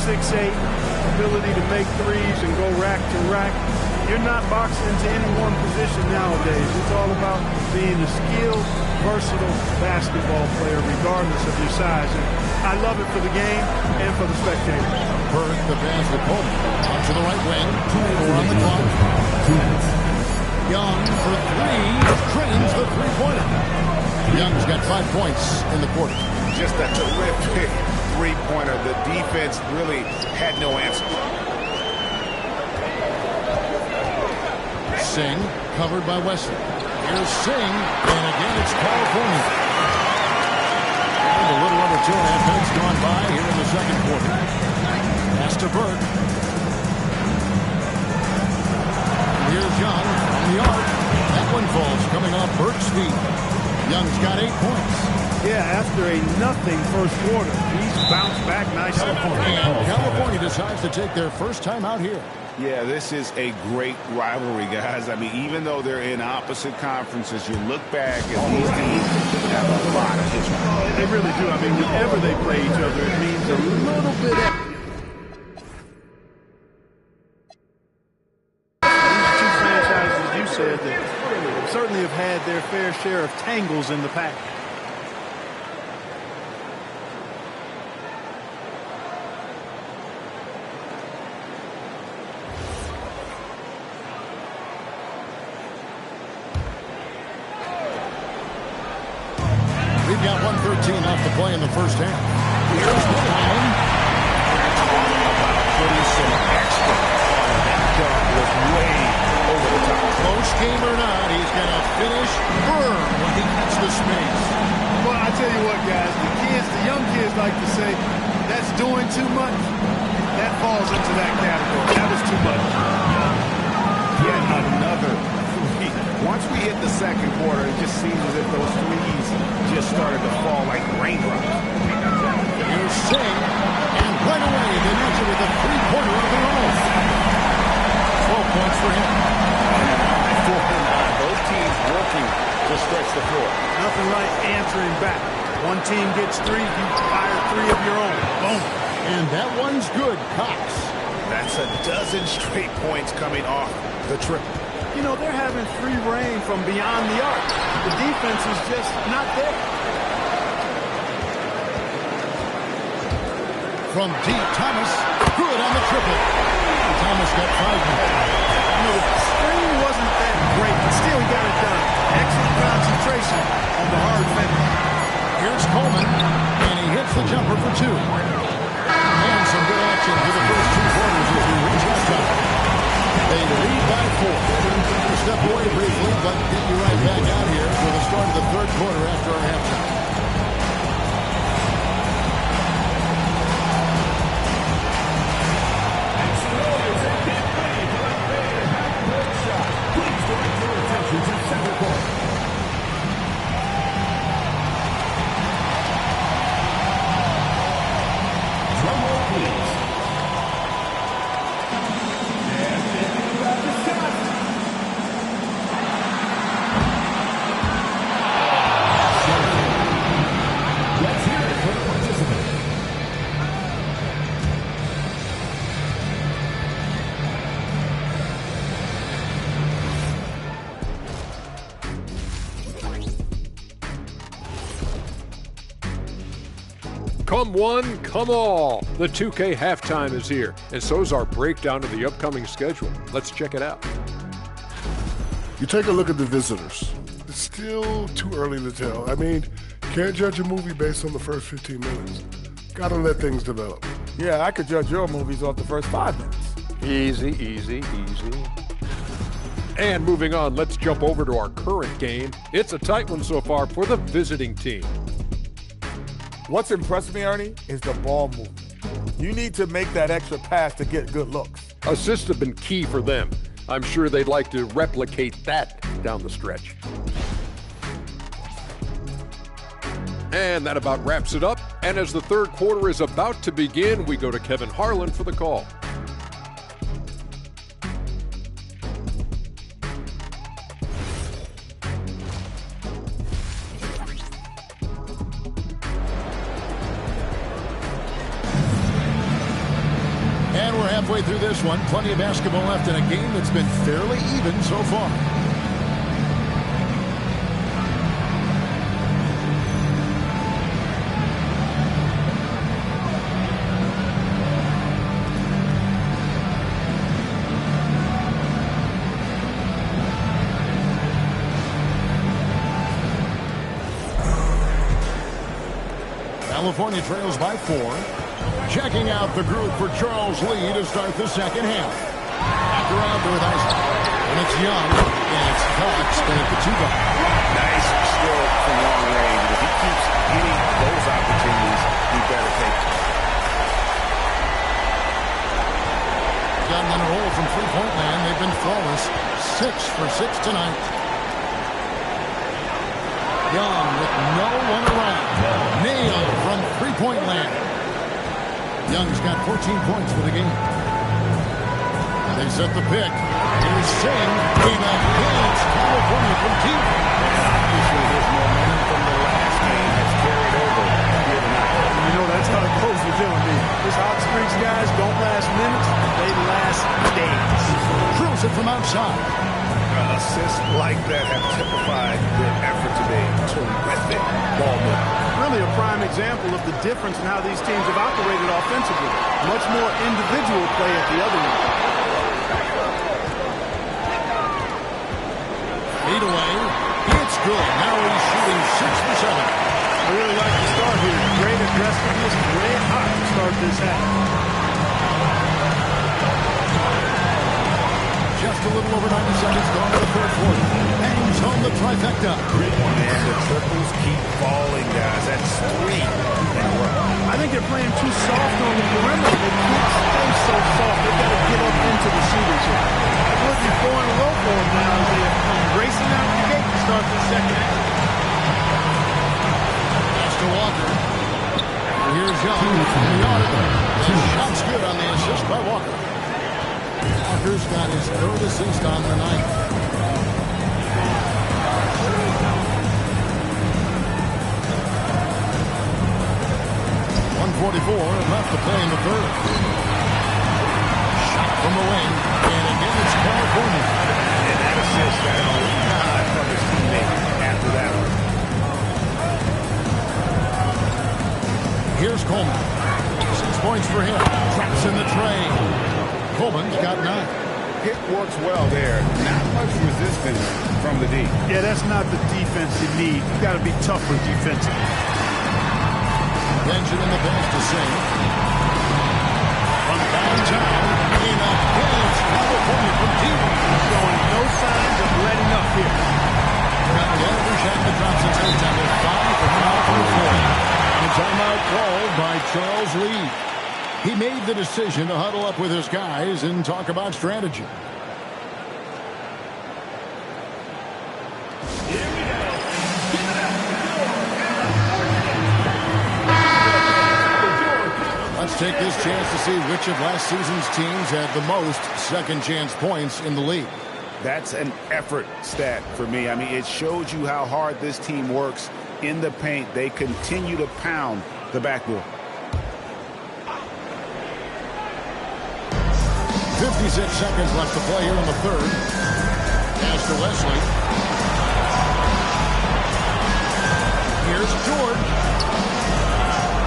6'8", ability to make threes and go rack to rack. You're not boxed into any one position nowadays. It's all about being a skilled, versatile basketball player regardless of your size. And I love it for the game and for the spectators. Burke, the pass to Coleman. Out to the right wing. 2 on the clock. Young for three. Drains the three-pointer. Young's got 5 points in the quarter. Just a terrific three-pointer. The defense really had no answer. Singh covered by Wesley. Here's Singh, and again it's called for him. And a little over 2.5 minutes gone by here in the second quarter. Pass to Burke. Here's Young on the arc. That one falls coming off Burke's feet. Young's got 8 points. Yeah, after a nothing first quarter, he's bounced back nicely. And California decides to take their first time out here. Yeah, this is a great rivalry, guys. I mean, even though they're in opposite conferences, you look back at these teams have a lot of history. They really do. I mean, whenever they play each other, it means a little bit of... These two franchises, you said, that certainly have had their fair share of tangles in the past. We've got 1:13 left to play in the first half. Here's Wilhelm. Putting some extra on that dunk was way over the top. Close game or not, he's going to finish firm when he gets the space. Well, I tell you what, guys, the young kids like to say, that's doing too much. That falls into that category. That was too much. Yet another three. Once we hit the second quarter, it just seems as if those threes just started to fall like raindrops. Here's Singh, and right away they answer with a three-pointer of their own. 12 points for him. And 4-9. Both teams working to stretch the floor. Nothing like answering back. One team gets three, you fire three of your own. Boom. And that one's good, Cox. That's a dozen straight points coming off the triple. You know, they're having free reign from beyond the arc. The defense is just not there. From deep, Thomas. Good on the triple. Thomas got 5 points. You know, the screen wasn't that great, but still he got it done. Excellent concentration on the hard finish. Here's Coleman, and he hits the jumper for 2. And some good action for the first 2 quarters as we reach halftime. They lead by 4. We'll step away briefly, but get you right back out here for the start of the third quarter after our halftime. Come one, come all. The 2K halftime is here, and so is our breakdown of the upcoming schedule. Let's check it out. You take a look at the visitors. It's still too early to tell. I mean, can't judge a movie based on the first 15 minutes. Gotta let things develop. Yeah, I could judge your movies off the first 5 minutes. Easy, easy, easy. And moving on, let's jump over to our current game. It's a tight one so far for the visiting team. What's impressed me, Ernie, is the ball movement. You need to make that extra pass to get good looks. Assists have been key for them. I'm sure they'd like to replicate that down the stretch. And that about wraps it up. And as the third quarter is about to begin, we go to Kevin Harlan for the call. And we're halfway through this one. Plenty of basketball left in a game that's been fairly even so far. California trails by 4. Checking out the group for Charles Lee to start the second half. Back around with Isaac. And it's Young. And it's Cox going at the 2-guard. Nice stroke from long range. If he keeps getting those opportunities, he better take them. Gotten on a roll from three-point land. They've been flawless. 6 for 6 tonight. Young with no one around. Nailed from three-point land. Young's got 14 points for the game. And they set the pick. Here's Singh in a paint. California from deep. Obviously, his momentum from the last game has carried over here tonight. You know, that's how it goes with him. His hot streaks, guys, don't last minutes. They last days. Throws it from outside. Assists like that have typified their effort today. Terrific ball movement. Really a prime example of the difference in how these teams have operated offensively. Much more individual play at the other end. Feed away. It's good. Now he's shooting 6 for 7. I really like the start here. Great aggressiveness, red hot to start this half. Just a little over 90 seconds gone to the third quarter. Bangs home the trifecta. And the triples keep falling, guys. That's 3 in a row. I think they're playing too soft on the perimeter. They can't stay so soft. They've got to get up into the shooters here. It would be 4 in a row for them now as they come racing out the gate to start the second half. Pass to Walker. Here's Young from the arc. The shot's good on the assist by Walker. Walker's got his 3rd assist on the night. .144 left to play in the third. Shot from the wing. And again, it's California. And that assist got a nod from his teammate after that one. Here's Coleman. 6 points for him. Traps in the tray. Coleman's got 9. Hit works well there. Not much resistance from the D. Yeah, that's not the defense you need. You got to be tougher defensively. Benjamin the pass to Singh. From downtown. In a pinch. California from deep. Showing no signs of letting up here. Got every shot that drops its head down to 5 for foul through 4. And a timeout called by Charles Lee. He made the decision to huddle up with his guys and talk about strategy. Let's take this chance to see which of last season's teams had the most second chance points in the league. That's an effort stat for me. I mean, it shows you how hard this team works in the paint. They continue to pound the backboard. 56 seconds left to play here in the third. Pass to Wesley. Here's George.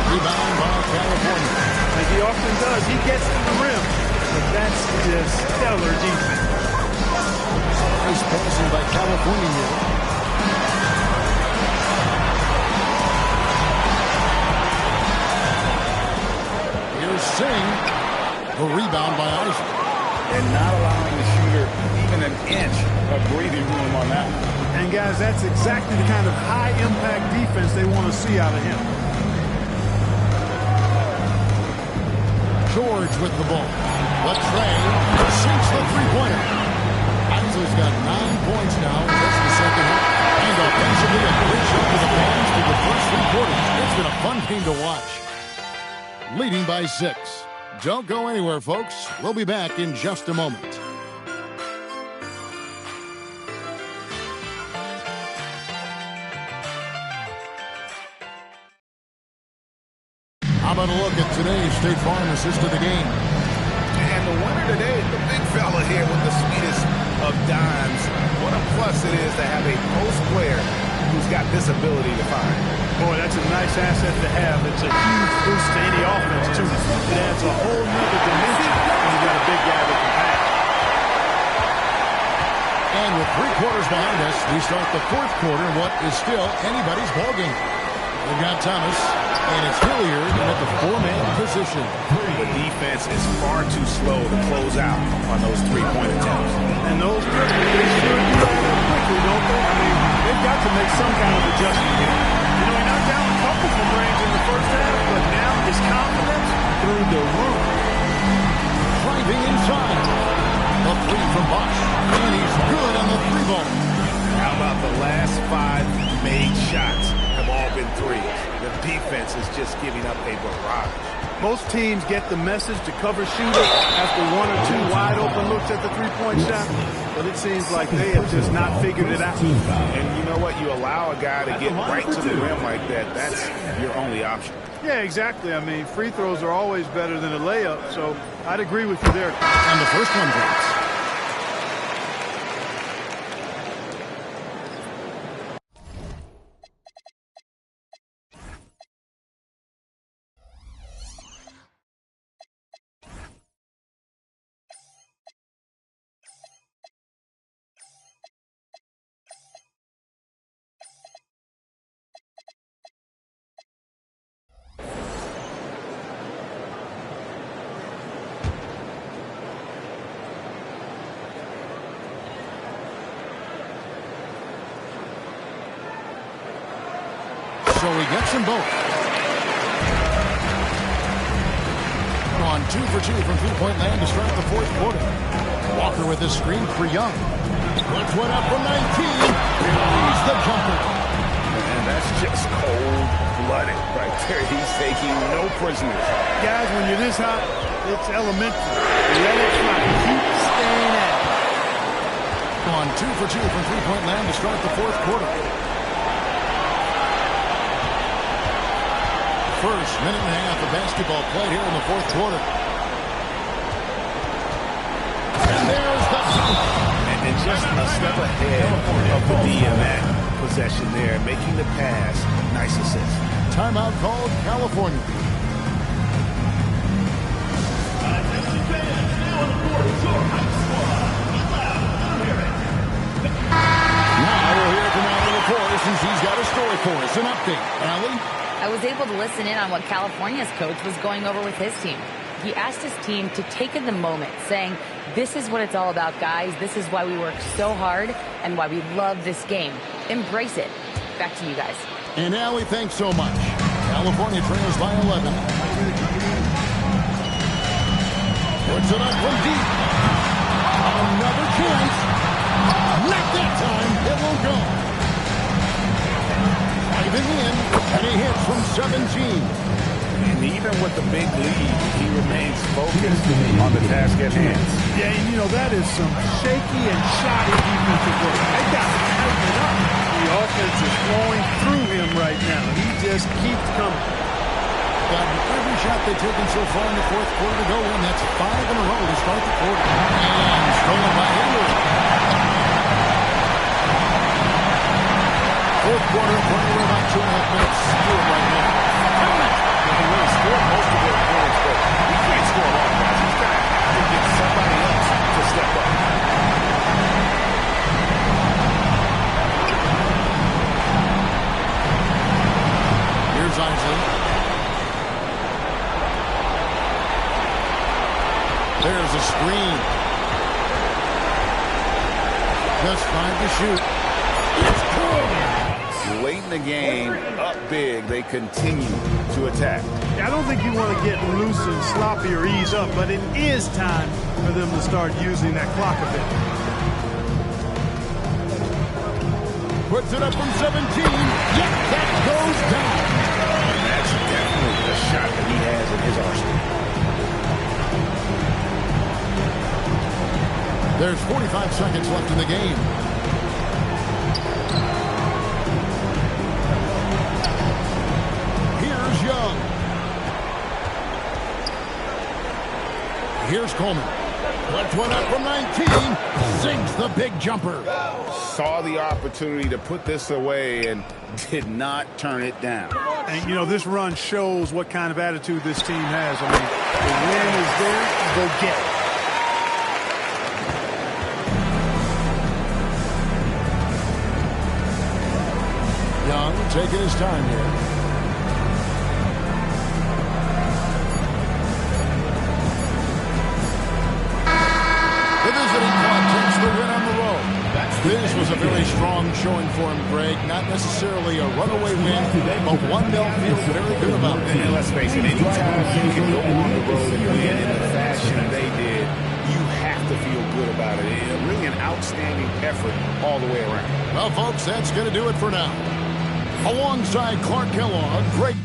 Rebound by California. Like he often does, he gets to the rim. But that's just stellar defense. Nice passing by California here. Here's Singh. The rebound by Isaac. And not allowing the shooter even an inch of breathing room on that one. And guys, that's exactly the kind of high-impact defense they want to see out of him. George with the ball. Latrey sinks the three-pointer. Isaac's got 9 points now in just the second half. And offensively, a great shot to the fans through the first 3 quarters. It's been a fun game to watch. Leading by 6. Don't go anywhere, folks. We'll be back in just a moment. How about a look at today's State Farm assist of the game? And the winner today, the big fella here with the sweetest of dimes. What a plus it is to have a post player who's got this ability to find. Boy, that's a nice asset to have. It's a huge boost to any offense, too. It adds a whole nother dimension when you got a big guy that can pass. And with 3 quarters behind us, we start the 4th quarter in what is still anybody's ballgame. We've got Thomas, and it's Hilliard at the 4-man position. The defense is far too slow to close out on those 3-point attempts. And those dribbles, they sure do add up quickly, don't they? I mean, they've got to make some kind of adjustment here. You know, he knocked down a couple from range in the first half, but now his confidence through the roof. Driving inside. The 3 from Bosch. And he's good on the 3-ball. How about the last 5 made shots have all been threes? The defense is just giving up a barrage. Most teams get the message to cover shooter after 1 or 2 wide open looks at the 3-point shot, but it seems like they have just not figured it out. And you know what? You allow a guy to get right to the rim like that, that's your only option. Yeah, exactly. I mean, free throws are always better than a layup, so I'd agree with you there. And the first one drops. So he gets them both. On 2 for 2 from 3-point land to start the 4th quarter. Walker with his screen for Young. Puts one up from 19. He's the jumper. And that's just cold-blooded right there. He's taking no prisoners. Guys, when you're this hot, it's elementary. Let it fly. Keep staying at it. On 2 for 2 from 3-point land to start the 4th quarter. First minute and a half of basketball played here in the 4th quarter. And there's the dunk. And just a step ahead of the D in that possession there, making the pass. Nice assist. Timeout called California. Now we'll hear from Allie LaForce since he's got a story for us. An update. Allie? I was able to listen in on what California's coach was going over with his team. He asked his team to take in the moment, saying, this is what it's all about, guys. This is why we work so hard and why we love this game. Embrace it. Back to you guys. And Allie, thanks so much. California trails by 11. Puts it up from deep. Another chance. Not that time. It won't go. Driving in, and he hits from 17. And even with the big lead, he remains focused on the task at hand. Yeah, and you know, that is some shaky and shoddy defensive work. They got to tighten it up. The offense is flowing through him right now. He just keeps coming. Gotten every shot they've taken so far in the 4th quarter to go in. That's 5 in a row to start the quarter. And stolen by Hilliard. 4th quarter, playing with about 2.5 minutes. Still right now. He will score most of their points, but he can't score a lot, guys. He's got to get somebody else to step up. Here's Isley. There's a screen. Just 5 to shoot. It's good. Late in the game, up big, they continue to attack. I don't think you want to get loose and sloppy or ease up, but it is time for them to start using that clock a bit. Puts it up from 17. Yep, that goes down. And that's definitely the shot that he has in his arsenal. There's 45 seconds left in the game. Here's Young. Here's Coleman. Puts one up from 19. Sinks the big jumper. Saw the opportunity to put this away and did not turn it down. And, you know, this run shows what kind of attitude this team has. I mean, the win is there, go get it. Young taking his time here. The visiting club takes the win on the road. This was a very strong showing for him, Greg. Not necessarily a runaway win, but one they'll feel very good about. And let's face it, anytime you can go on the road and win in the fashion they did, you have to feel good about it. And really an outstanding effort all the way around. Well, folks, that's going to do it for now. Alongside Clark Kellogg, Greg